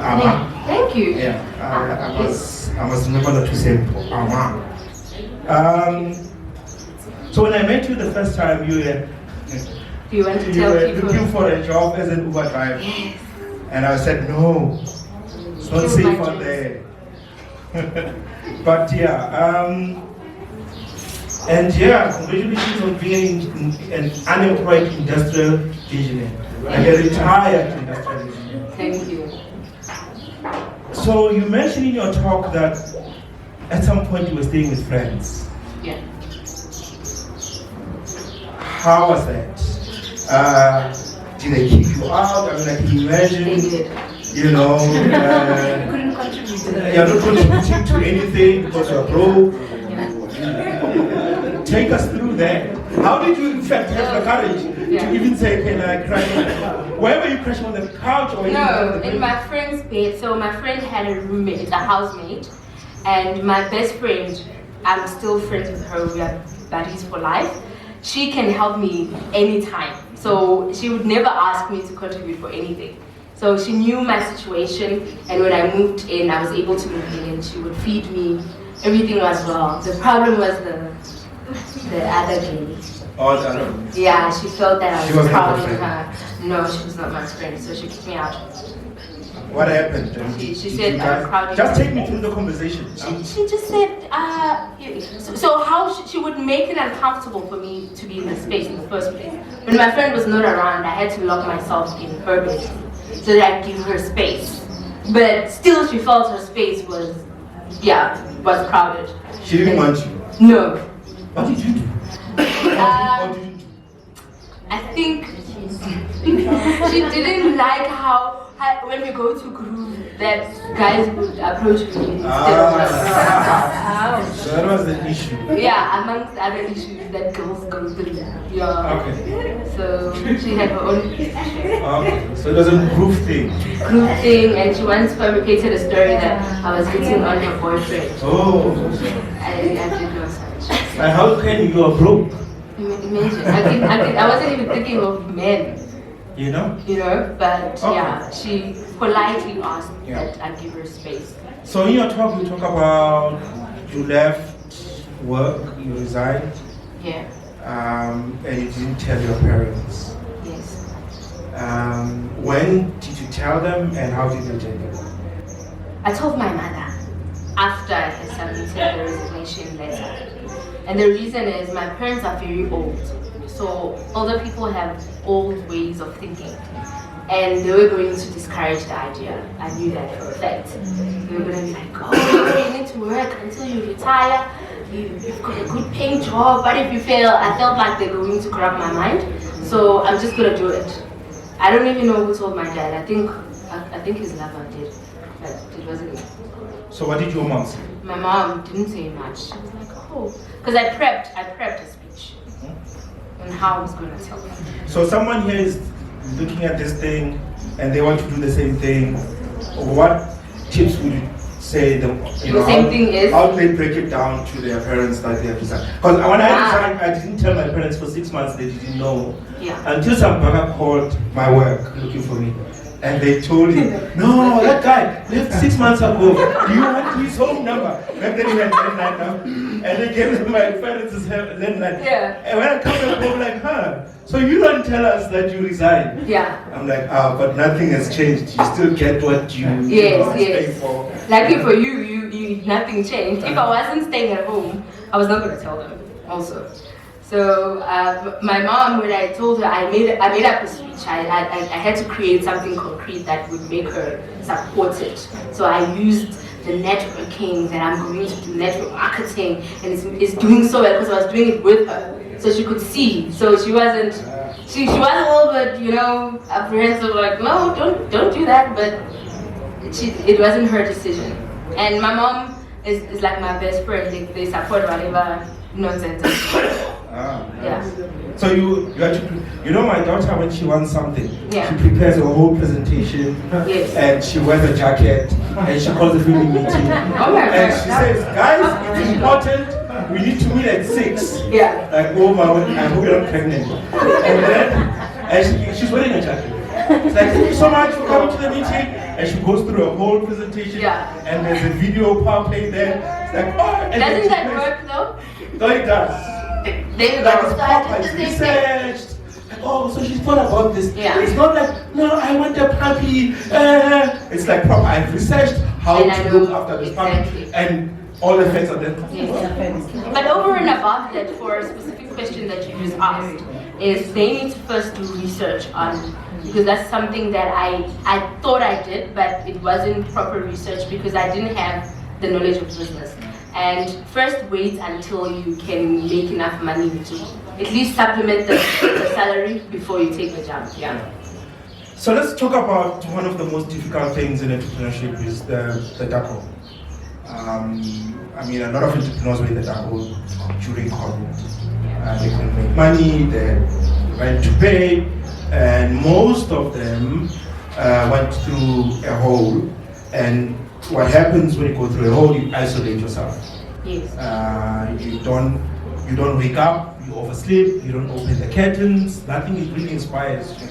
Thank you. Yeah, I must remember not to say Mpho, Ama. So when I met you the first time, you were looking for a job as an Uber driver. Yes. And I said, no, it's not safe out there. But yeah, congratulations on being an unemployed industrial engineer, like a retired industrial engineer. Thank you. So you mentioned in your talk that at some point you were staying with friends. Yeah. How was that? Did they kick you out? I mean, I can imagine. They did. You know, You couldn't contribute to that. you're not contributing to anything because you're broke. Yeah. Take us through that. How did you, in fact, have the courage to even say, can I crash? Where were you crashing on the couch or No, in my friend's bed. So my friend had a roommate, a housemate, and my best friend, I'm still friends with her. We are buddies for life. She can help me anytime. So she would never ask me to contribute for anything. So she knew my situation, and when I moved in, I was able to move in, and she would feed me. Everything was well. The problem was the other lady. Oh, the other. Yeah, she felt that I She was was not crowding your her. No, she was not my friend, so she kicked me out. What happened? She said I'm crowding. Just take me through the conversation. She just said, so how she would make it uncomfortable for me to be in the space in the first place. When my friend was not around, I had to lock myself in her bed so that I'd give her space. But still, she felt her space was crowded. She didn't want you. No. What did you do? I think she didn't like how when we go to group that guys would approach me instead of So that was the issue. yeah, amongst other issues that girls go through. Yeah. Okay. So she had her own issue. Okay. So it was a group thing. Group thing, and she once fabricated a story that I was hitting on her boyfriend. Oh. I did not such. And how can you are broke? Imagine, I wasn't even thinking of men. You know? But Okay. yeah, she politely asked that I give her space. So in your talk, you talk about you left work, you resigned, Yeah. and you didn't tell your parents. Yes. When did you tell them, and how did you tell them? I told my mother after I had submitted the resignation letter. And the reason is my parents are very old. So older people have old ways of thinking. And they were going to discourage the idea. I knew that for a fact. They were going to be like, oh, you need to work until you retire. You've got a good paying job. But if you fail, I felt like they're going to corrupt my mind. So I'm just going to do it. I don't even know who told my dad. I think his lover did. But it wasn't me. So what did your mom say? My mom didn't say much. She was like, oh. Because I prepped a speech on how I was going to tell them. So someone here is looking at this thing and they want to do the same thing. What tips would you say them? The same thing is? How do they break it down to their parents that they have decided? Because when I resigned, I didn't tell my parents for 6 months. They didn't know. Yeah. Until some bugger called my work looking for me. And they told him, no, that guy left 6 months ago. Do you want his home number? Back then he had landline now. And they gave them my parents' landline. Yeah. And when I come back home, like, so you don't tell us that you resigned. Yeah. I'm like, but nothing has changed. You still get what you pay for. Lucky for you, nothing changed. If I wasn't staying at home, I was not going to tell them also. So my mom, when I told her, I made up a speech. I had to create something concrete that would make her support it. So I used the networking that I'm going to do, network marketing, and it's doing so well because I was doing it with her, so she could see. So she wasn't a little bit, apprehensive, like, no, don't do that. But it wasn't her decision. And my mom is like my best friend. They support whatever nonsense. Yeah. So you have to, my daughter, when she wants something, Yeah. she prepares a whole presentation, Yes. and she wears a jacket, and she calls the family meeting, and she says, guys, it's important, we need to meet at 6. Yeah. Like, oh my God, I hope you're not pregnant. And then she's wearing a jacket. It's like, thank you so much for coming to the meeting. and she goes through a whole presentation, and there's a video power play there. It's like, oh, and doesn't that work though? No, it does. There you Like go. it's So I proper, did it's the same thing. researched. Like, oh, so she's thought about this. Yeah. It's not like, no, I want a puppy. It's like proper. I've researched how And I to know look after this exactly. puppy, and all the effects are there. Yes. But over and above that, for a specific question that you just asked, is they need to first do research on, because that's something that I thought I did, but it wasn't proper research because I didn't have the knowledge of business. And first wait until you can make enough money to at least supplement the salary before you take the jump. Yeah. So let's talk about one of the most difficult things in entrepreneurship is the dark hole. I mean, a lot of entrepreneurs were in the dark hole during COVID. They couldn't make money, they had rent to pay, and most of them went through a hole. And what happens when you go through a hole, you isolate yourself. Yes. You don't wake up, you oversleep, you don't open the curtains, nothing is really inspires you.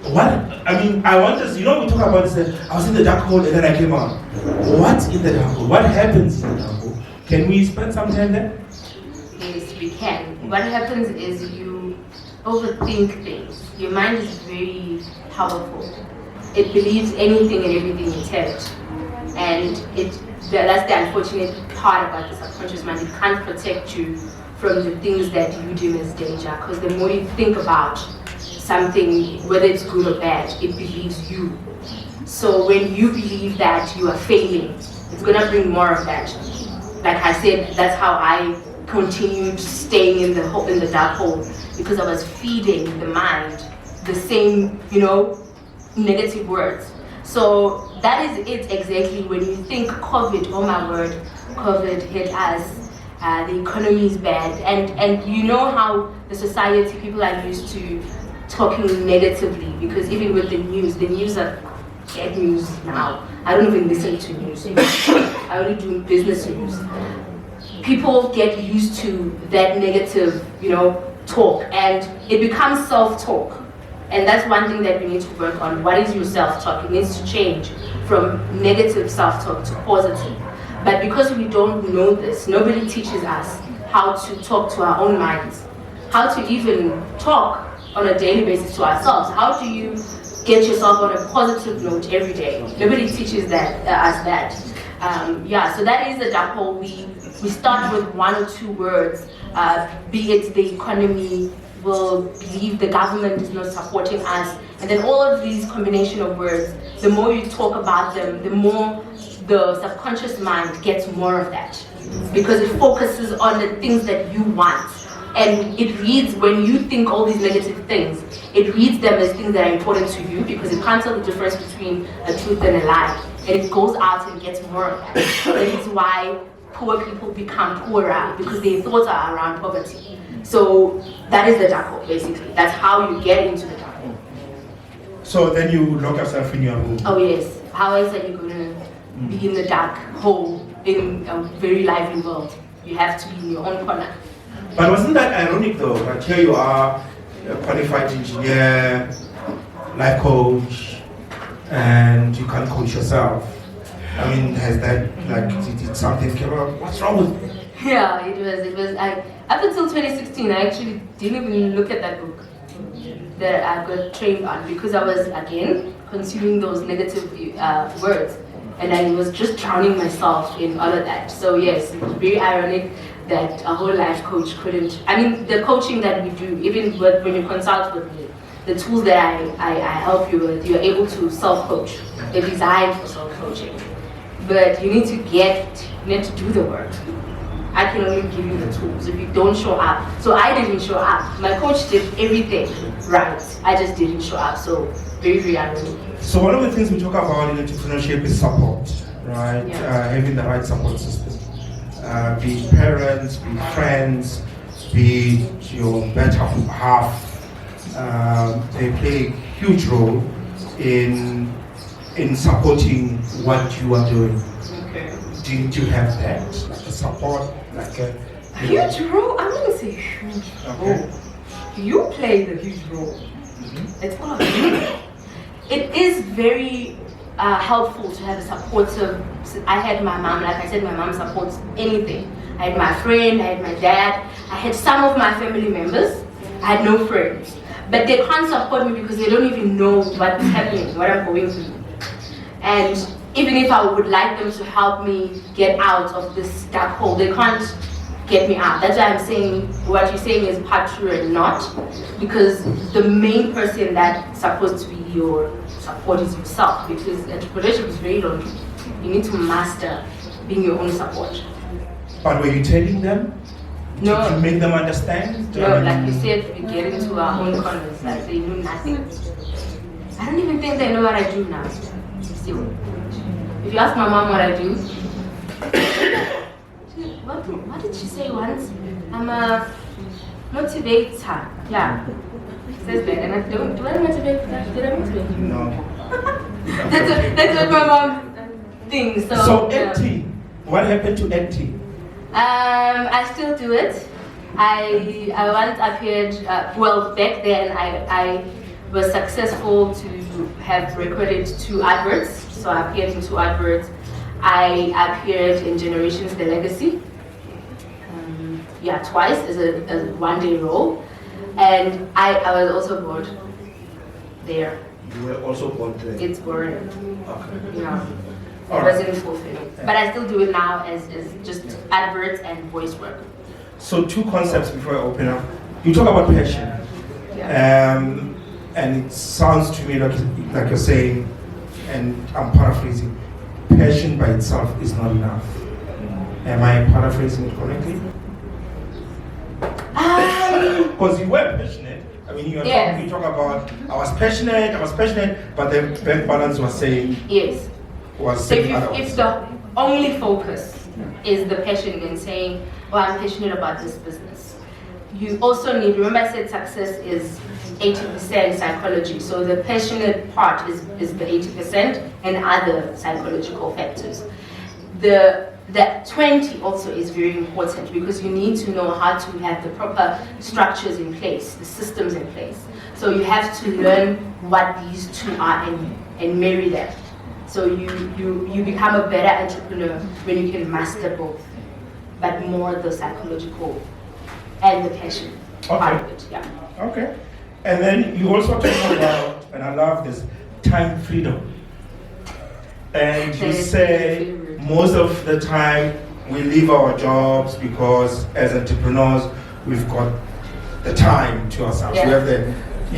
I want us, we talk about this, I was in the dark hole and then I came out. What's in the dark hole? What happens in the dark hole? Can we spend some time there? Yes, we can. What happens is you overthink things. Your mind is very powerful. It believes anything and everything you tell it. And that's the unfortunate part about the subconscious mind. It can't protect you from the things that you deem as danger, because the more you think about something, whether it's good or bad, it believes you. So when you believe that you are failing, it's gonna bring more of that. Like I said, that's how I continued staying in the dark hole, because I was feeding the mind the same, negative words. So that is it exactly. When you think COVID, oh my word, COVID hit us, the economy is bad, and you know how the society, people are used to talking negatively, because even with the news are bad news now. I don't even listen to news. I only do business news. People get used to that negative, talk, and it becomes self-talk. And that's one thing that we need to work on. What is your self-talk? It needs to change from negative self-talk to positive. But because we don't know this, nobody teaches us how to talk to our own minds, how to even talk on a daily basis to ourselves. How do you get yourself on a positive note every day? Nobody teaches us that. So that is the dark hole. We start with one or two words, be it the economy, will believe the government is not supporting us, and then all of these combination of words, the more you talk about them, the more the subconscious mind gets more of that, because it focuses on the things that you want. And it reads, when you think all these negative things, it reads them as things that are important to you, because it can't tell the difference between a truth and a lie. And it goes out and gets more of that. That is why poor people become poorer, because their thoughts are around poverty. So that is the dark hole, basically. That's how you get into the dark hole. So then you lock yourself in your room. Oh yes. How else are you going to be in the dark hole in a very lively world? You have to be in your own corner. But wasn't that ironic though? That here you are, a qualified engineer, life coach, and you can't coach yourself. I mean, has that, did something come up? What's wrong with me? Yeah, it was. Up until 2016, I actually didn't even look at that book that I got trained on, because I was, again, consuming those negative words. And I was just drowning myself in all of that. So yes, it was very ironic that a whole life coach couldn't. I mean, the coaching that we do, even when you consult with me, the tools that I help you with, you're able to self-coach. They're designed for self-coaching. But you need to do the work. I can only give you the tools if you don't show up. So I didn't show up. My coach did everything right. I just didn't show up. So very, very ironic. So one of the things we talk about in entrepreneurship is support, right? Yeah. Having the right support system. Be it parents, be it friends, be it your better half. They play a huge role in supporting what you are doing. Okay. Did you have that? Like a support? Like a huge role? I wouldn't say huge role. You play the huge role. It's all of you. it is very helpful to have a supportive. I had my mom, like I said, my mom supports anything. I had my friend, I had my dad, I had some of my family members. I had no friends, but they can't support me because they don't even know what's happening, what I'm going through. And even if I would like them to help me get out of this dark hole, they can't get me out. That's why I'm saying what you're saying is part true and not, because the main person that's supposed to be your support is yourself, because entrepreneurship is very lonely. You need to master being your own support. But were you telling them? No. To make them understand? No, like you said, we get into our own corners, like they know nothing. I don't even think they know what I do now. Still. If you ask my mom what I do, what did she say once? I'm a motivator. Yeah. She says that, and I don't. Do I motivate? Did I motivate you? No. That's what my mom thinks. So empty. What happened to empty? I still do it. I once appeared. Well, back then I was successful to have recorded 2 adverts. So I appeared in 2 adverts. I appeared in Generations The Legacy. Twice as a one-day role. And I was also bored there. You were also bored there? It's boring. Okay. Yeah. It All right. wasn't fulfilling. But I still do it now as just adverts and voice work. So 2 concepts before I open up. You talk about passion. Yeah. And it sounds to me like you're saying, and I'm paraphrasing, passion by itself is not enough. Am I paraphrasing it correctly? Because you were passionate. I mean, you talk about, I was passionate, but then Ben Balance was saying, yes. Was So saying if the only focus is the passion in saying, oh, I'm passionate about this business, you also need, remember I said success is 80% psychology, so the passionate part is the 80% and other psychological factors. The 20 also is very important because you need to know how to have the proper structures in place, the systems in place. So you have to learn what these 2 are and marry them. So you become a better entrepreneur when you can master both, but more the psychological and the passion part of it. Yeah. Okay. And then you also talk about, and I love this, time freedom. And you say most of the time we leave our jobs because as entrepreneurs we've got the time to ourselves. Yeah. We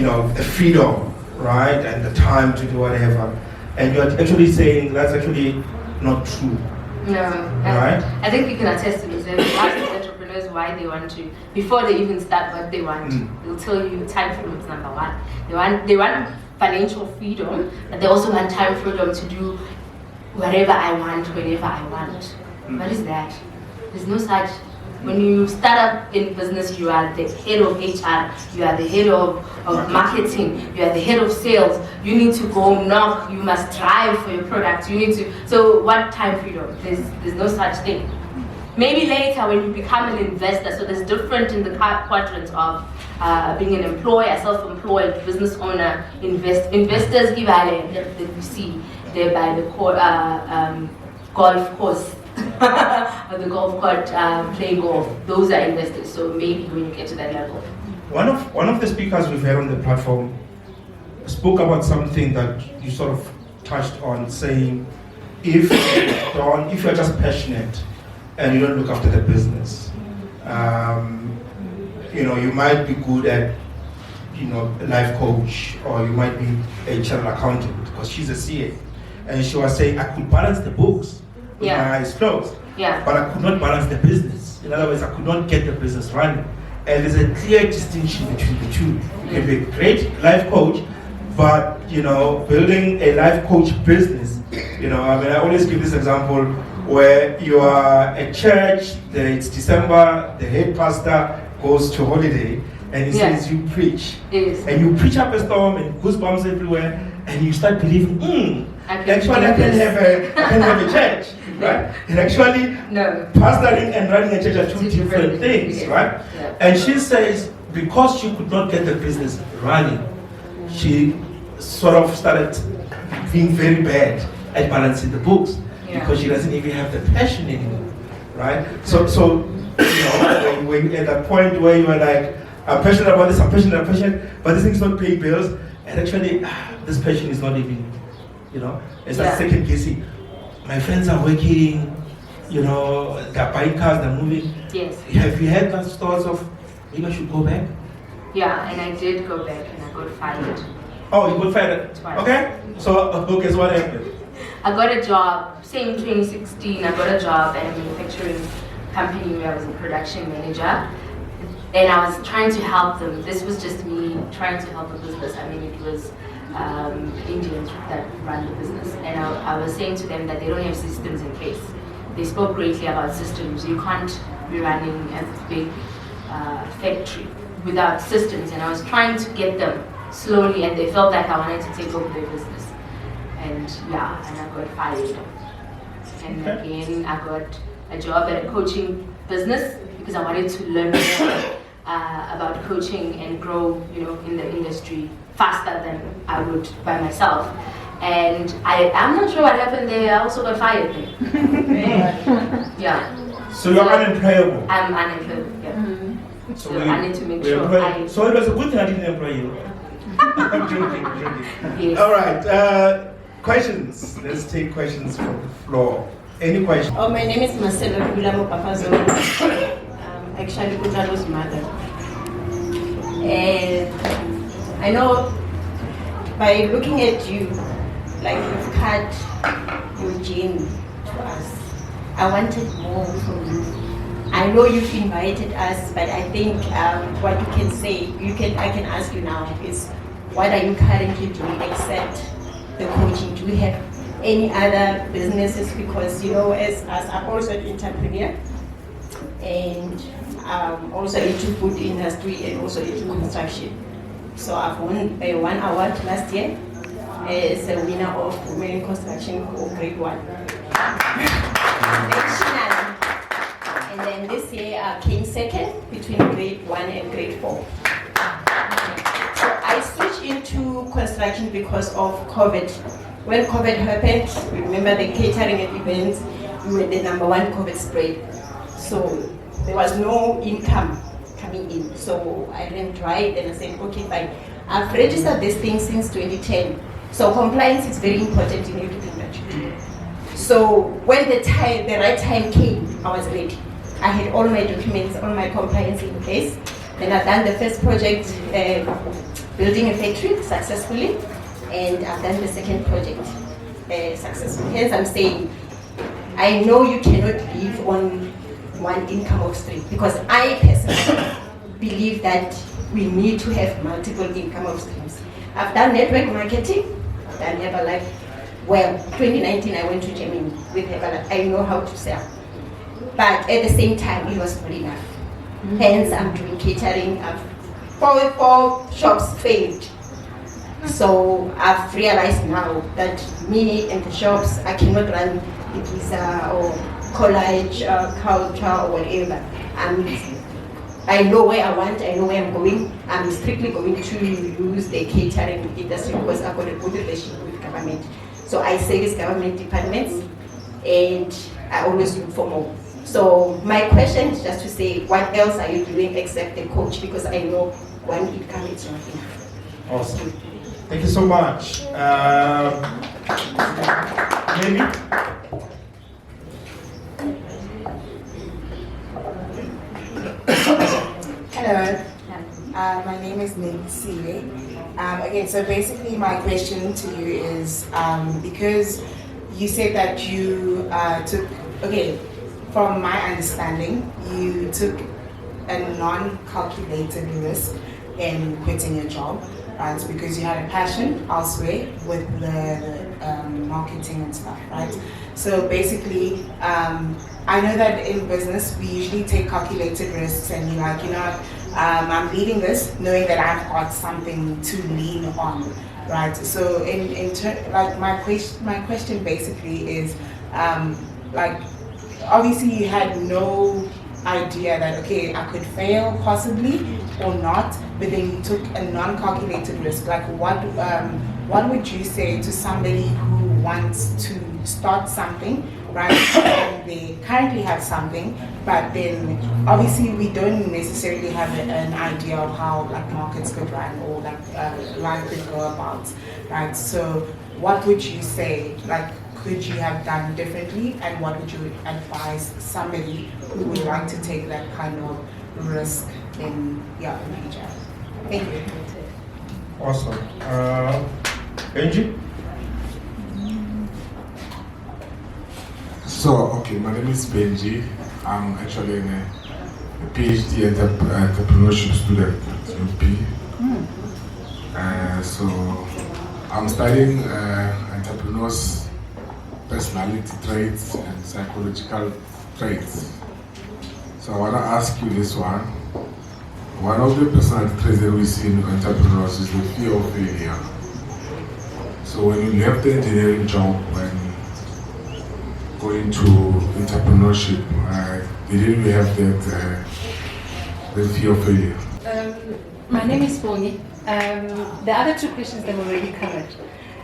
have the freedom, right, and the time to do whatever. And you're actually saying that's actually not true. No. Right? I think you can attest to this. If you ask these entrepreneurs why they want to, before they even start what they want, they'll tell you time freedom is number 1. They want financial freedom, but they also want time freedom to do whatever I want, whenever I want. What is that? There's no such. When you start up in business, you are the head of HR, you are the head of marketing, you are the head of sales. You need to go knock, you must drive for your product. You need to. So what time freedom? There's no such thing. Maybe later when you become an investor, so there's different in the quadrants of being an employer, self-employed, business owner, investors give island that you see there by the golf course. Or the golf court, playing golf, those are investors. So maybe when you get to that level. One of the speakers we've had on the platform spoke about something that you sort of touched on, saying if you're just passionate and you don't look after the business, you might be good at a life coach, or you might be a chartered accountant, because she's a CA, and she was saying I could balance the books with my eyes closed. Yeah. But I could not balance the business. In other words, I could not get the business running. And there's a clear distinction between the 2. You can be a great life coach, but building a life coach business, I always give this example where you are at church, it's December, the head pastor goes to holiday, and he says you preach. Yes. And you preach up a storm and goosebumps everywhere, and you start believing, I can have a church, right? And actually, pastoring and running a church are 2 different things, right? Yeah. And she says, because she could not get the business running, she sort of started being very bad at balancing the books because she doesn't even have the passion anymore, right? So you know, when at that point where you are like, I'm passionate about this, I'm passionate, but this thing's not paying bills, and actually this passion is not even, you know, it's like second guessing. My friends are working, you know, they're buying cars, they're moving. Yes. Have you had those thoughts of maybe I should go back? Yeah, and I did go back and I got fired. Oh, you got fired? Twice. Okay. So what happened? I got a job, same 2016, I got a job at a manufacturing company where I was a production manager. And I was trying to help them. This was just me trying to help the business. I mean, it was Indians that run the business. And I was saying to them that they don't have systems in place. They spoke greatly about systems. You can't be running a big factory without systems. And I was trying to get them slowly, and they felt like I wanted to take over their business. And yeah, and I got fired. And again, I got a job at a coaching business because I wanted to learn more about coaching and grow, you know, in the industry faster than I would by myself. And I'm not sure what happened there. I also got fired there. Yeah. So you're unemployable. I'm unemployed. Yeah. So I need to make sure. So it was a good thing I didn't employ you. I'm joking. Yes. All right. Questions. Let's take questions from the floor. Any questions? Oh, my name is Marcelo Mohapi. Actually, Kutalo's mother. And I know by looking at you, like you've cut your gene to us. I wanted more from you. I know you've invited us, but I think what you can say, I can ask you now is, what are you currently doing except the coaching? Do you have any other businesses? Because you know, as I'm also an entrepreneur, and also into food industry and also into construction. So I've won a 1 award last year as a winner of Women in Construction for grade 1. And then this year I came second between grade 1 and grade 4. So I switched into construction because of COVID. When COVID happened, remember the catering and events, we were the #1 COVID spread. So there was no income coming in. So I ran dry, then I said, okay, fine. I've registered this thing since 2010. So compliance is very important in everything that you do. So when the right time came, I was ready. I had all my documents, all my compliance in place. Then I've done the first project, building a factory successfully. And I've done the second project successfully. Hence I'm saying, I know you cannot live on one income of stream, because I personally believe that we need to have multiple income of streams. I've done network marketing, I've done Herbalife. Well, 2019 I went to Germany with Herbalife. I know how to sell. But at the same time, it was not enough. Hence, I'm doing catering. Four shops failed. So I've realized now that me and the shops, I cannot run the pizza or college, culture or whatever. I know where I want, I know where I'm going. I'm strictly going to use the catering industry because I've got a good relationship with government. So I service government departments and I always look for more. So my question is just to say, what else are you doing except the coach? Because I know one income is not enough. Awesome. Thank you so much. Maybe? Hello, my name is Nancy. Again, so basically my question to you is, because you said that you from my understanding, you took a non-calculated risk in quitting your job, right? Because you had a passion elsewhere with the marketing and stuff, right? So basically, I know that in business, we usually take calculated risks and you're like, I'm leaving this knowing that I've got something to lean on, right? So my question basically is, obviously you had no idea that, okay, I could fail possibly or not, but then you took a non-calculated risk. Like what what would you say to somebody who wants to start something, right? And they currently have something, but then obviously we don't necessarily have an idea of how like markets could run or like life could go about, right? So what would you say, like, could you have done differently, and what would you advise somebody who would like to take that kind of risk in the future? Thank you. Awesome. Benji? So, okay, my name is Benji. I'm actually a PhD entrepreneurship student at Mpho. So, I'm studying entrepreneurs, personality traits, and psychological traits. So, I want to ask you this one. One of the personality traits that we see in entrepreneurs is the fear of failure. So, when you left the engineering job and going to entrepreneurship, didn't you have that the fear of failure? My name is Bonnie. The other two questions that were already covered.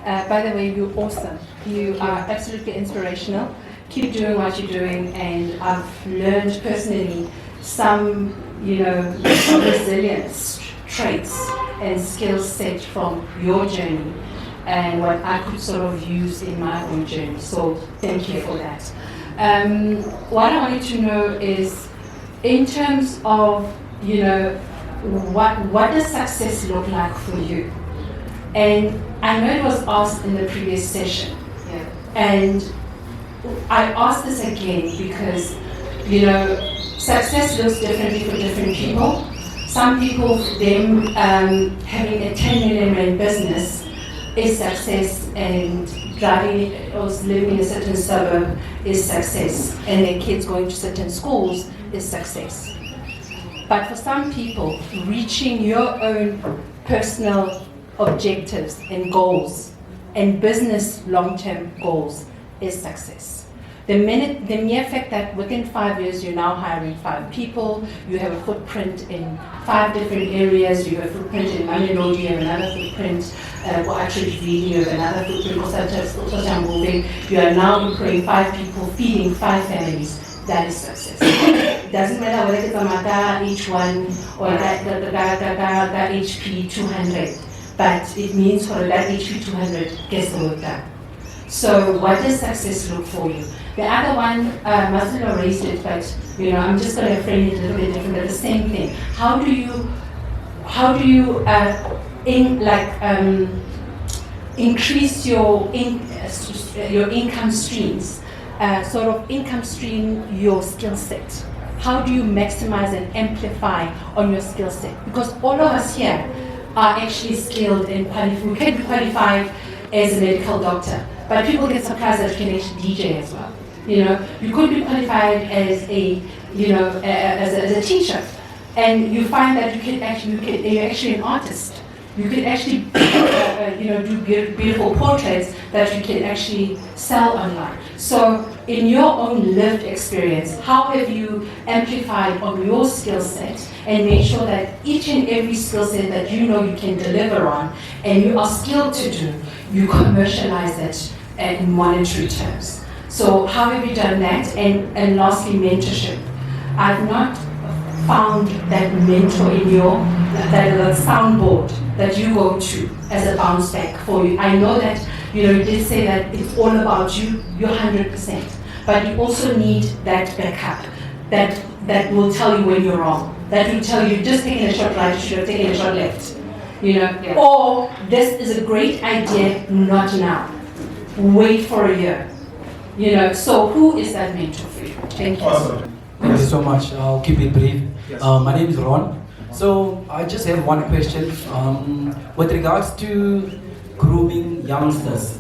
By the way, you're awesome. You are absolutely inspirational. Keep doing what you're doing, and I've learned personally some, resilience traits and skill set from your journey, and what I could sort of use in my own journey. So thank you for that. What I wanted to know is, in terms of, what does success look like for you? And I know it was asked in the previous session, and I ask this again because, success looks differently for different people. Some people, them having a 10 million rand business is success, and driving or living in a certain suburb is success, and their kids going to certain schools is success. But for some people, reaching your own personal objectives and goals and business long-term goals is success. The mere fact that within 5 years you're now hiring 5 people, you have a footprint in 5 different areas, you have a footprint in Mamelodi, you have another footprint, or actually you have another footprint, you are now employing 5 people, feeding 5 families. That is success. It doesn't matter whether it's a Mata H1 or that HP 200, but it means for that HP 200 gets the work done. So what does success look for you? The other one, Marcelo raised it, but I'm just going to frame it a little bit different, but the same thing. How do you increase your income streams? Sort of income stream your skill set. How do you maximize and amplify on your skill set? Because all of us here are actually skilled and qualified. We can be qualified as a medical doctor, but people get surprised that you can actually DJ as well. You could be qualified as a as a teacher, and you find that you're actually an artist. You could actually do beautiful portraits that you can actually sell online. So in your own lived experience, how have you amplified on your skill set and made sure that each and every skill set that you can deliver on and you are skilled to do, you commercialize it in monetary terms? So how have you done that? And lastly, mentorship. I've not found that mentor in that soundboard that you go to as a bounce back for you. I know that you did say that it's all about you, you're 100%, but you also need that backup that will tell you when you're wrong, that will tell you just taking a shot right, you should have taken a shot left, or this is a great idea, not now, wait for a year, so who is that mentor for you? Thank you. Awesome. Thank you so much. I'll keep it brief. My name is Ron. So I just have one question. With regards to grooming youngsters,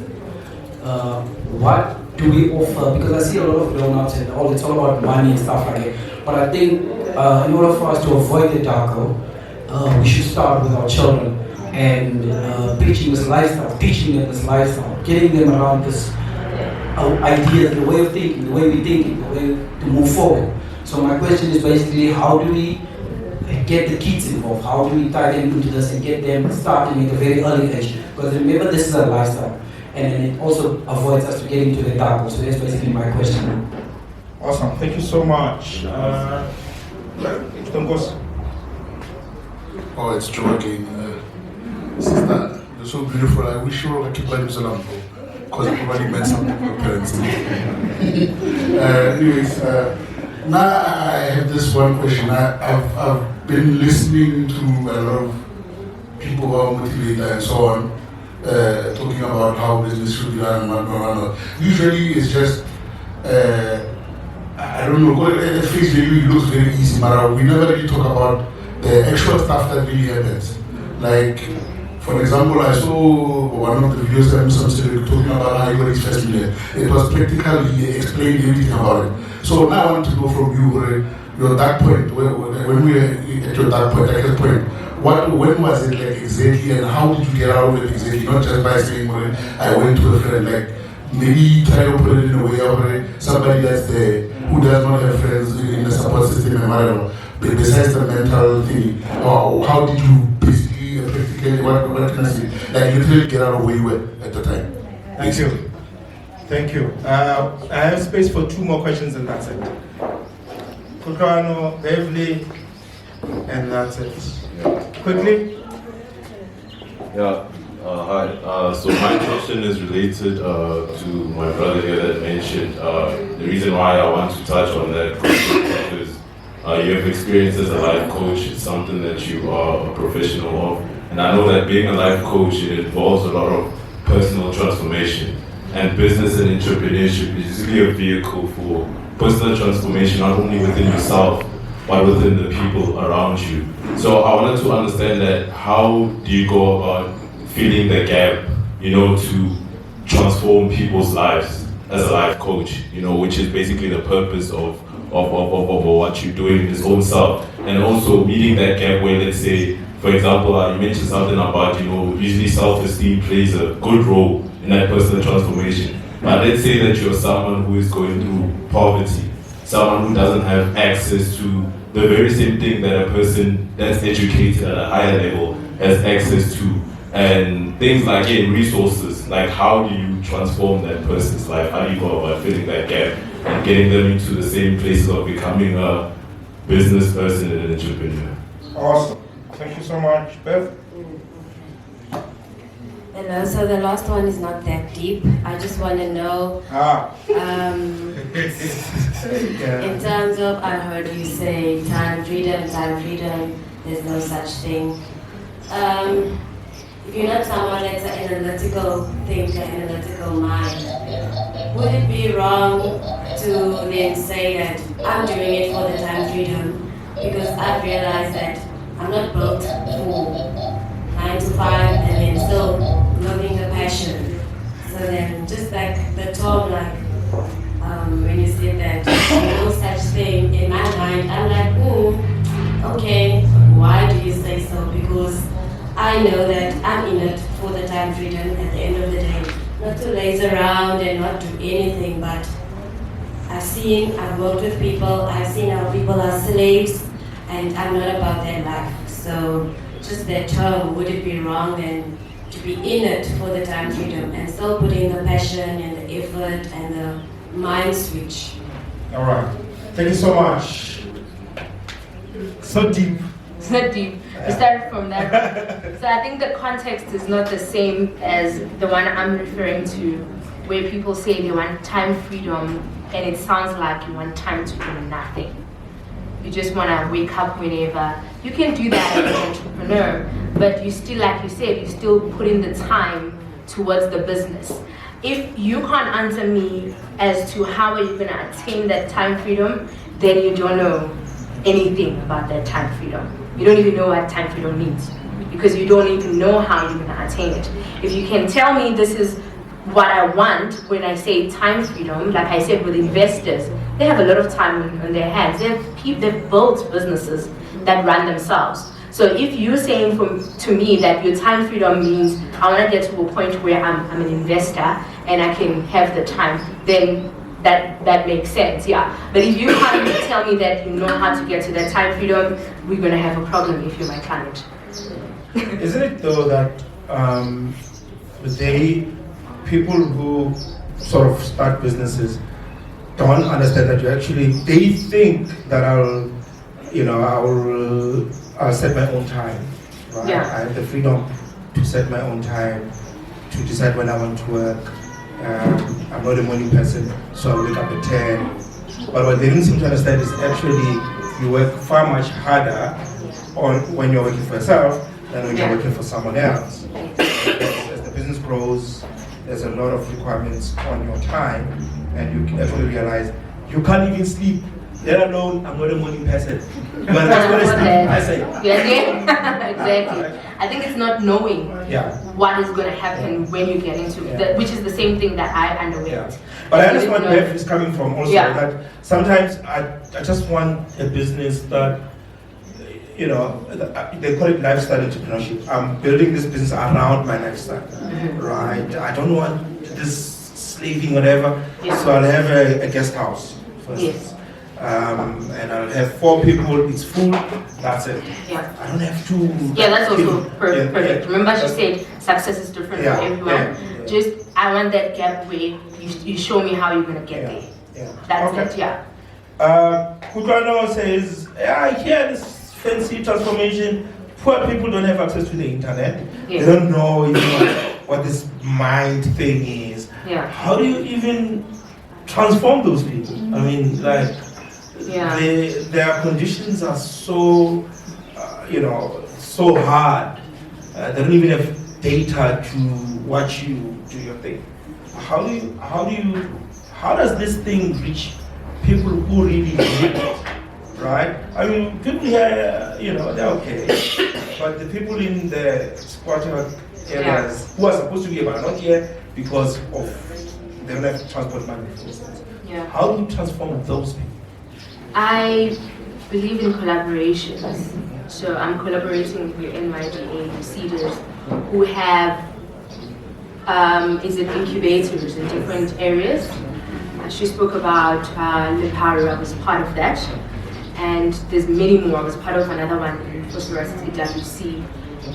what do we offer? Because I see a lot of grown-ups and it's all about money and stuff like that. But I think in order for us to avoid the darko, we should start with our children and preaching this lifestyle, teaching them this lifestyle, getting them around this idea, the way of thinking, the way we think, the way to move forward. So my question is basically, how do we get the kids involved? How do we tie them into this and get them starting at a very early age? Because remember, this is a lifestyle, and then it also avoids us to get into the dark. So that's basically my question. Awesome. Thank you so much. Oh, it's true again. Sister, you're so beautiful. I wish you were like Mpho, because it probably meant something to your parents. Anyways, now I have this one question. I've been listening to a lot of people who are motivated and so on, talking about how business should be done and whatnot. Usually it's just, I don't know, at face value it looks very easy, but we never really talk about the actual stuff that really happens. Like, for example, I saw one of the videos that Mr. talking about how he got his first million. It was practical, he explained everything about it. So now I want to know from you, your dark point, when we were at your dark point, like point, when was it like exactly, and how did you get out of it exactly? Not just by saying, well, I went to a friend, like maybe try to put it in a way of somebody that's there who does not have friends in the support system and whatever. But besides the mental thing, how did you basically, practically, what can I say, like literally get out of where you were at the time? Thank you. Thank you. I have space for 2 more questions and that's it. Kukrano, Beverly, and that's it. Quickly. Yeah, hi. So my question is related to my brother here that mentioned the reason why I want to touch on that question is because you have experience as a life coach. It's something that you are a professional of. And I know that being a life coach, it involves a lot of personal transformation. And business and entrepreneurship is basically a vehicle for personal transformation, not only within yourself, but within the people around you. So I wanted to understand that how do you go about filling the gap, to transform people's lives as a life coach, which is basically the purpose of what you're doing in his own self. And also meeting that gap where, let's say, for example, you mentioned something about, usually self-esteem plays a good role in that personal transformation. But let's say that you're someone who is going through poverty, someone who doesn't have access to the very same thing that a person that's educated at a higher level has access to, and things like resources. Like, how do you transform that person's life? How do you go about filling that gap and getting them into the same places of becoming a business person and an entrepreneur? Awesome. Thank you so much. Bev? Hello, so the last one is not that deep. I just want to know, in terms of, I heard you say time freedom, there's no such thing. If you're not someone that's an analytical thinker, analytical mind, would it be wrong to then say that I'm doing it for the time freedom? Because I've realized that I'm not built for 9 to 5 and then still loving the passion. So then just like the tone, like when you said that no such thing, in my mind I'm like, okay, why do you say so? Because I know that I'm in it for the time freedom at the end of the day. Not to laze around and not do anything, but I've worked with people, I've seen how people are slaves, and I'm not about that life. So just that term, would it be wrong then to be in it for the time freedom and still put in the passion and the effort and the mind switch? All right. Thank you so much. So deep. So deep. We started from that. So I think the context is not the same as the one I'm referring to, where people say they want time freedom, and it sounds like you want time to do nothing. You just want to wake up whenever. You can do that as an entrepreneur, but you still, like you said, you still put in the time towards the business. If you can't answer me as to how are you going to attain that time freedom, then you don't know anything about that time freedom. You don't even know what time freedom means, because you don't even know how you're going to attain it. If you can tell me this is what I want when I say time freedom, like I said with investors, they have a lot of time on their hands. They've built businesses that run themselves. So if you're saying to me that your time freedom means I want to get to a point where I'm an investor and I can have the time, then that makes sense, yeah. But if you can't even tell me that you know how to get to that time freedom, we're gonna have a problem if you're my client. Isn't it though that people who sort of start businesses don't understand that they think that I'll set my own time, right? Yeah. I have the freedom to set my own time, to decide when I want to work. I'm not a morning person, so I wake up at 10. But what they don't seem to understand is actually you work far much harder when you're working for yourself than when you're working for someone else. As the business grows, there's a lot of requirements on your time, and you actually realize you can't even sleep, let alone I'm not a morning person. But that's what I say. Yeah, exactly. I think it's not knowing what is going to happen when you get into it, which is the same thing that I underwent. Yeah. But I understand where Beth is coming from also, that sometimes I just want a business that, they call it lifestyle entrepreneurship. I'm building this business around my lifestyle, right? I don't want this slaving, whatever. So I'll have a guest house, for instance. And I'll have 4 people, it's full, that's it. Yeah. I don't have to. Yeah, that's also perfect. Remember she said success is different for everyone. Just, I want that gap where you show me how you're going to get there. That's it, yeah. Kudrano says, I hear this fancy transformation. Poor people don't have access to the internet. They don't know what this mind thing is. How do you even transform those people? I mean, like, their conditions are so, so hard. They don't even have data to watch you do your thing. How does this thing reach people who really need it, right? I mean, people here, they're okay, but the people in the squatter areas who are supposed to be about not here because of they don't have transport money, for instance. How do you transform those people? I believe in collaborations. So I'm collaborating with your NYDA Cedars who have incubators in different areas. She spoke about Mpho. I was part of that. And there's many more. I was part of another one in Fireside EWC.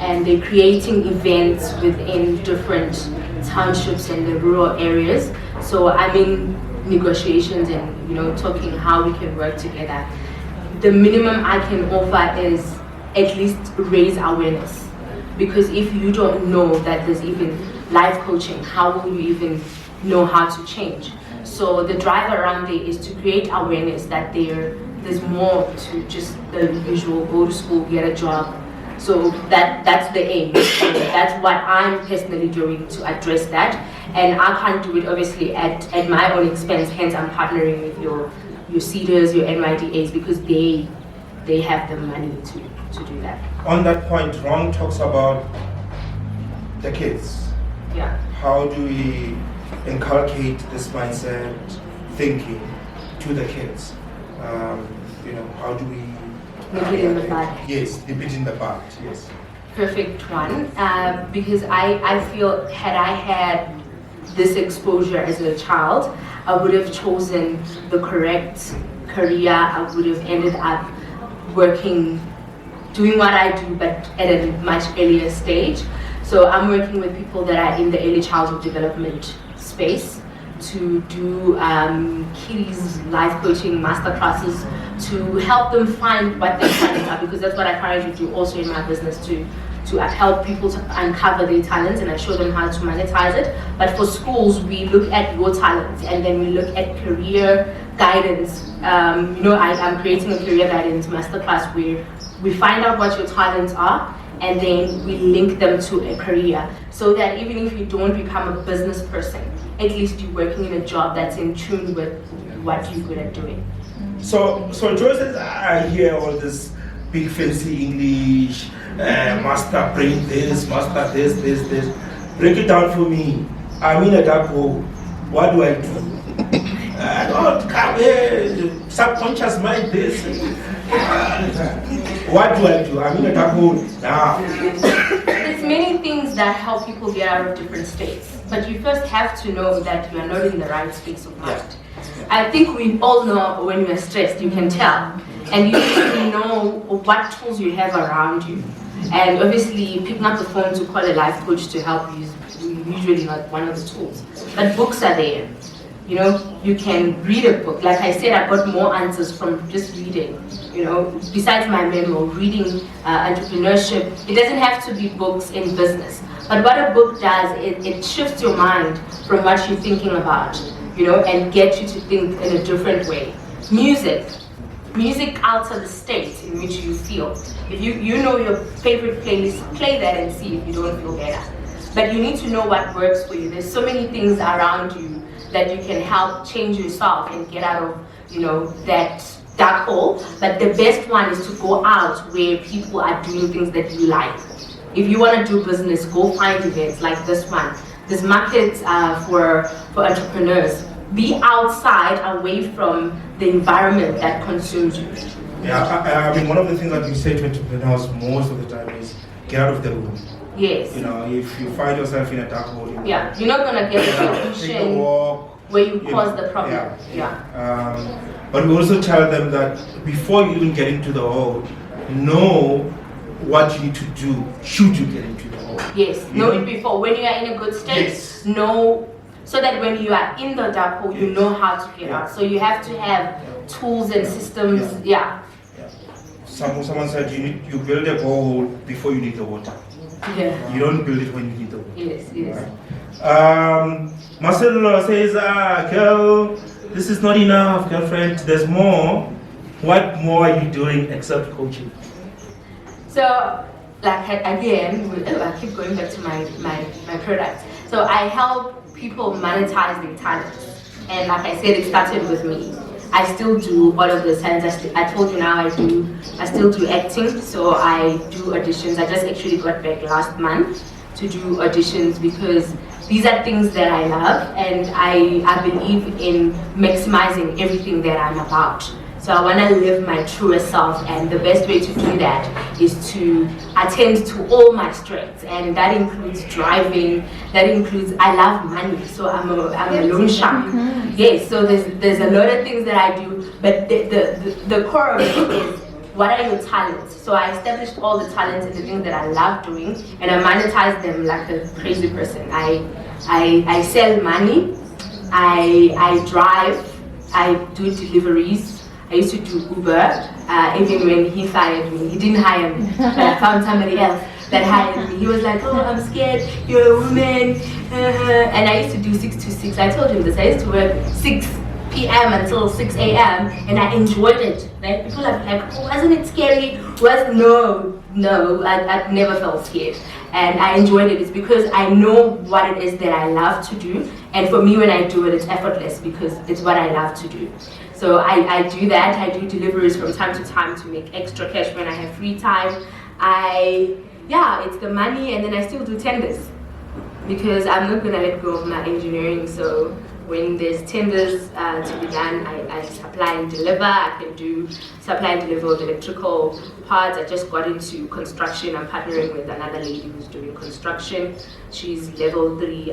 And they're creating events within different townships and the rural areas. So I'm in negotiations and talking how we can work together. The minimum I can offer is at least raise awareness, because if you don't know that there's even life coaching, how will you even know how to change? So the drive around there is to create awareness that there's more to just the usual go to school, get a job. So that's the aim. So that's what I'm personally doing to address that. And I can't do it obviously at my own expense, hence I'm partnering with your CEDARs, your NYDAs, because they have the money to do that. On that point, Ron talks about the kids. Yeah. How do we inculcate this mindset thinking to the kids? How do we nip it in the bud? Yes, nip it in the bud, yes. Perfect one, because I feel had I had this exposure as a child, I would have chosen the correct career. I would have ended up working, doing what I do, but at a much earlier stage. So I'm working with people that are in the early childhood development space to do kiddies life coaching masterclasses to help them find what their talents are, because that's what I currently do also in my business to help people to uncover their talents, and I show them how to monetize it. But for schools, we look at your talents and then we look at career guidance. I'm creating a career guidance masterclass where we find out what your talents are and then we link them to a career, so that even if you don't become a business person, at least you're working in a job that's in tune with what you're good at doing. So Joy says, I hear all this big fancy English, master brain this, master this. Break it down for me. I'm in a dark hole. What do I do? Don't come here, subconscious mind this. What do I do? I'm in a dark hole now. There's many things that help people get out of different states, but you first have to know that you are not in the right space of mind. I think we all know when you're stressed, you can tell. And you need to know what tools you have around you. And obviously, picking up the phone to call a life coach to help you is usually not one of the tools. But books are there. You know, you can read a book. Like I said, I got more answers from just reading. You know, besides my memo, reading entrepreneurship. It doesn't have to be books in business. But what a book does, it shifts your mind from what you're thinking about, you know, and get you to think in a different way. Music alters the state in which you feel. If you know your favorite playlist, play that and see if you don't feel better. But you need to know what works for you. There's so many things around you that you can help change yourself and get out of, you know, that dark hole. But the best one is to go out where people are doing things that you like. If you want to do business, go find events like this one. There's markets for entrepreneurs. Be outside, away from the environment that consumes you. Yeah, I mean, one of the things that we say to entrepreneurs most of the time is get out of the room. Yes. You know, if you find yourself in a dark hole, yeah, you're not gonna get a solution where you cause the problem. But we also tell them that before you even get into the hole, know what you need to do should you get into the hole. Yes, know it before. When you are in a good state, know, so that when you are in the dark hole, you know how to get out. So you have to have tools and systems. Someone said you build a borehole before you need the water. Yeah. You don't build it when you need the water. Yes. Right? Marcelo says, girl, this is not enough, girlfriend. There's more. What more are you doing except coaching? So, like again, I keep going back to my product. So I help people monetize their talents, and like I said, it started with me. I still do all of those talents. I told you now I still do acting, so I do auditions. I just actually got back last month to do auditions because these are things that I love, and I believe in maximizing everything that I'm about. So I want to live my truest self, and the best way to do that is to attend to all my strengths, and that includes driving. That includes, I love money, so I'm a loan shark. Yes, so there's a lot of things that I do, but the core of it is, what are your talents? So I established all the talents and the things that I love doing, and I monetize them like a crazy person. I sell money, I drive, I do deliveries. I used to do Uber, even when he fired me. He didn't hire me, but I found somebody else that hired me. He was like, oh, I'm scared, you're a woman. And I used to do 6 to 6. I told him this, I used to work 6 p.m. until 6 a.m. and I enjoyed it. Like, people are like, oh, wasn't it scary? No, I never felt scared. And I enjoyed it. It's because I know what it is that I love to do. And for me, when I do it, it's effortless because it's what I love to do. So I do that. I do deliveries from time to time to make extra cash when I have free time. It's the money, and then I still do tenders because I'm not gonna let go of my engineering. So when there's tenders to be done, I supply and deliver. I can do supply and deliver of electrical parts. I just got into construction. I'm partnering with another lady who's doing construction. She's level 3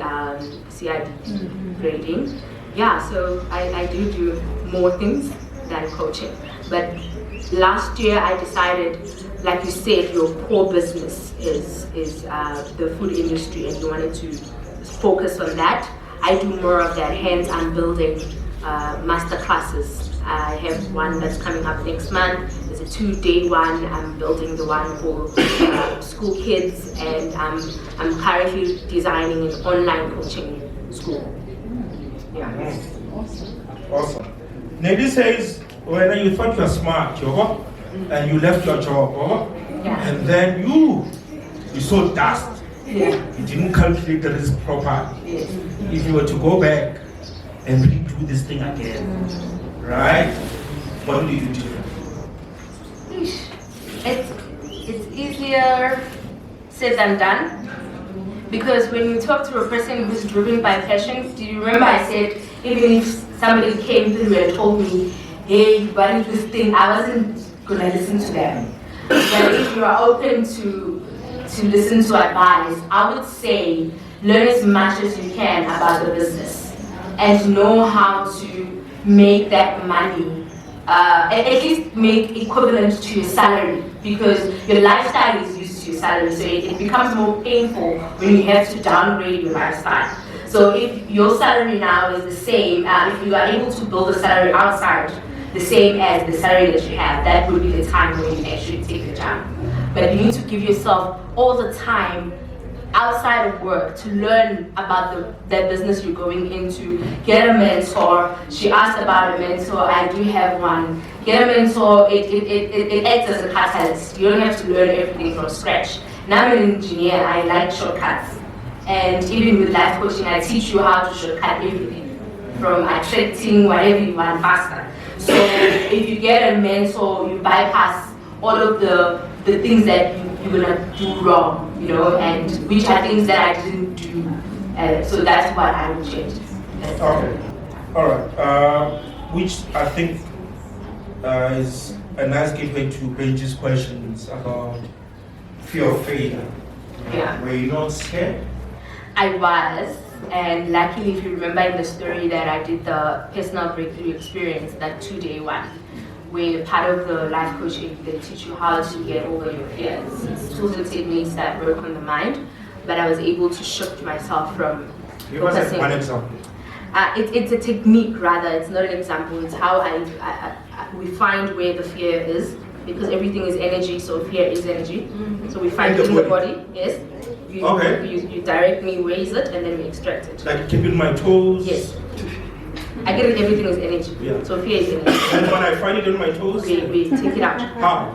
CID grading. So I do more things than coaching. But last year I decided, like you said, your core business is the food industry, and you wanted to focus on that. I do more of that, hence I'm building master classes. I have one that's coming up next month. It's a 2-day one. I'm building the one for school kids, and I'm currently designing an online coaching school. Awesome. Nady says, when you thought you were smart, and you left your job, and then you saw dust. You didn't calculate the risk properly. If you were to go back and redo this thing again, right? What would you do different? It's easier said than done. Because when you talk to a person who's driven by passion, do you remember I said, even if somebody came through and told me, hey, what is this thing, I wasn't going to listen to them. But if you are open to listen to advice, I would say learn as much as you can about the business and know how to make that money, at least make equivalent to your salary, because your lifestyle is used to your salary, so it becomes more painful when you have to downgrade your lifestyle. So if your salary now is the same, if you are able to build a salary outside the same as the salary that you have, that would be the time when you actually take the jump. But you need to give yourself all the time outside of work to learn about the business you're going into. Get a mentor. She asked about a mentor. I do have one. Get a mentor. It acts as a catalyst. You don't have to learn everything from scratch. Now I'm an engineer. I like shortcuts. And even with life coaching, I teach you how to shortcut everything, from attracting whatever you want faster. So if you get a mentor, you bypass all of the things that you're gonna do wrong, you know, and which are things that I didn't do. So that's what I would change. Okay. All right. Which I think is a nice gateway to Benji's questions about fear of failure. Yeah. Were you not scared? I was, and luckily, if you remember in the story that I did the personal breakthrough experience, that 2-day one, where part of the life coaching, they teach you how to get over your fears. It's tools and techniques that work on the mind, but I was able to shift myself from Give us one example. It's a technique rather, it's not an example. It's how we find where the fear is, because everything is energy, so fear is energy. So we find it in the body, yes. You directly raise it and then we extract it. Like keeping my toes? Yes. I get it, everything is energy. Yeah. So fear is energy. And when I find it on my toes? We take it out. How?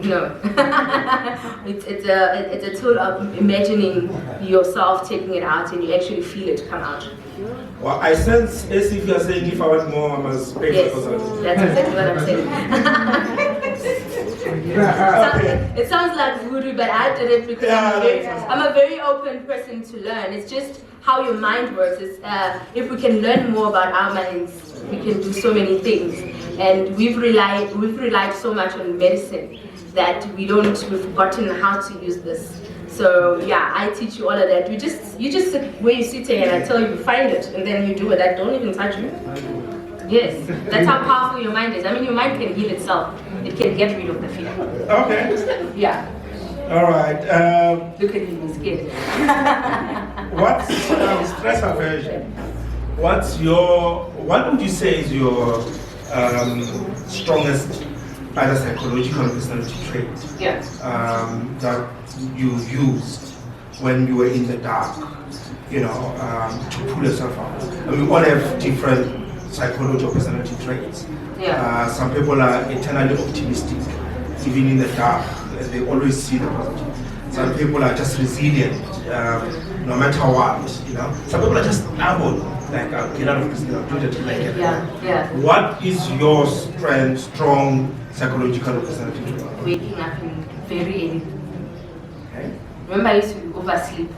No. it's a tool of imagining yourself taking it out and you actually feel it come out. Well, I sense as if you are saying if I want more, I must pay for consultation. That's exactly what I'm saying. It sounds like voodoo, but I did it because I'm a very open person to learn. It's just how your mind works. If we can learn more about our minds, we can do so many things. And we've relied so much on medicine that we've forgotten how to use this. So yeah, I teach you all of that. You just sit where you're sitting and I tell you find it and then you do it. I don't even touch you. Yes, that's how powerful your mind is. I mean, your mind can heal itself. It can get rid of the fear. Okay. Yeah. All right. Look at him, he's scared. What's stress aversion? What would you say is your strongest either psychological or personality trait that you used when you were in the dark, to pull yourself out? I mean, we all have different psychology or personality traits. Some people are eternally optimistic, even in the dark, they always see the positive. Some people are just resilient, no matter what, Some people are just stubborn, like I'll get out of this, I'll do that. What is your strong psychological or personality trait? Waking up in very early. Okay. Remember, I used to oversleep.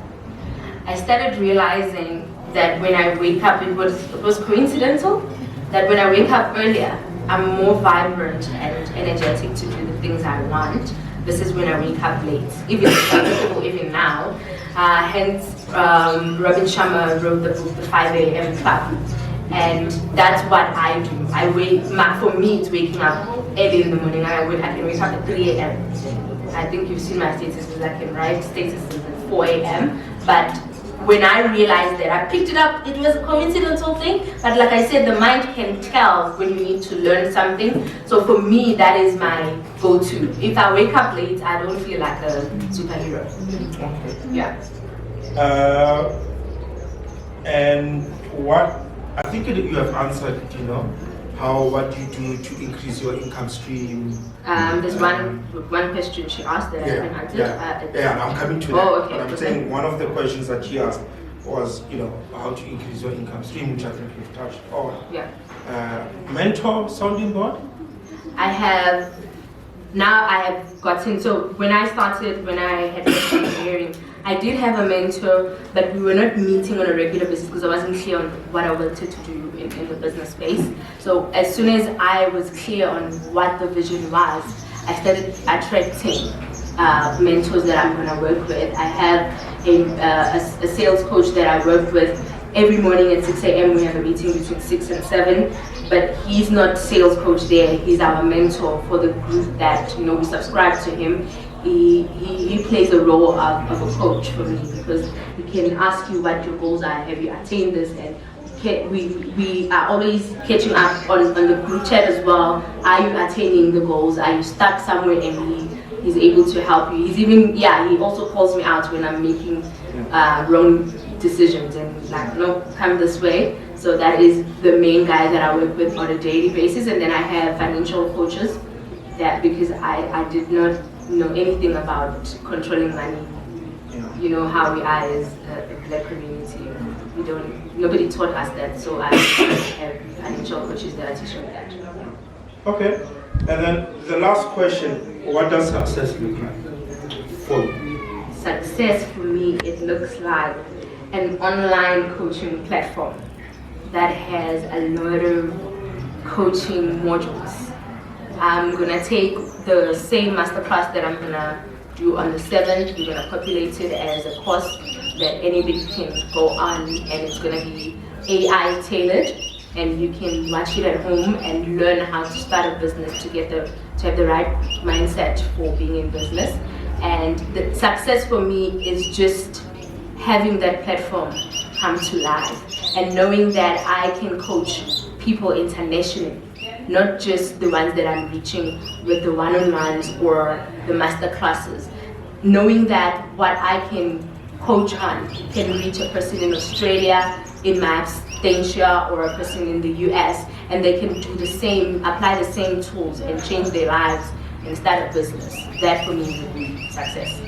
I started realizing that when I wake up, it was coincidental that when I wake up earlier, I'm more vibrant and energetic to do the things I want. This is when I wake up late, even now. Hence, Robin Sharma wrote the book, The 5 a.m. Club. And that's what I do. For me, it's waking up early in the morning. I can wake up at 3 a.m. I think you've seen my statuses. I can write statuses at 4 a.m. But when I realized that, I picked it up. It was a coincidental thing. But like I said, the mind can tell when you need to learn something. So for me, that is my go-to. If I wake up late, I don't feel like a superhero. Okay. Yeah. And what I think you have answered, what do you do to increase your income stream? There's one question she asked that I haven't answered. I'm coming to that. Oh, okay. But I'm saying one of the questions that she asked was, how to increase your income stream, which I think you've touched on. Yeah. Mentor sounding board? I have gotten, so when I had engineering, I did have a mentor, but we were not meeting on a regular basis because I wasn't clear on what I wanted to do in the business space. So as soon as I was clear on what the vision was, I started attracting mentors that I'm going to work with. I have a sales coach that I work with every morning at 6 a.m. we have a meeting between 6 and 7, but he's not sales coach there. He's our mentor for the group that, you know, we subscribe to him. He plays a role of a coach for me, because he can ask you what your goals are, have you attained this, and we are always catching up on the group chat as well. Are you attaining the goals? Are you stuck somewhere? And he's able to help you. He's even, he also calls me out when I'm making wrong decisions and like, no, come this way. So that is the main guy that I work with on a daily basis. And then I have financial coaches, that because I did not know anything about controlling money. You know how we are as a black community. Nobody taught us that, so I have financial coaches that are teaching me that. Okay, and then the last question, what does success look like for you? Success for me, it looks like an online coaching platform that has a lot of coaching modules. I'm gonna take the same masterclass that I'm gonna do on the 7th. We're gonna populate it as a course that anybody can go on, and it's gonna be AI tailored, and you can watch it at home and learn how to start a business to have the right mindset for being in business. And the success for me is just having that platform come to life and knowing that I can coach people internationally, not just the ones that I'm reaching with the one-on-ones or the master classes. Knowing that what I can coach on can reach a person in Australia, in my absentia, or a person in the US, and they can do the same, apply the same tools and change their lives and start a business. That for me would be success.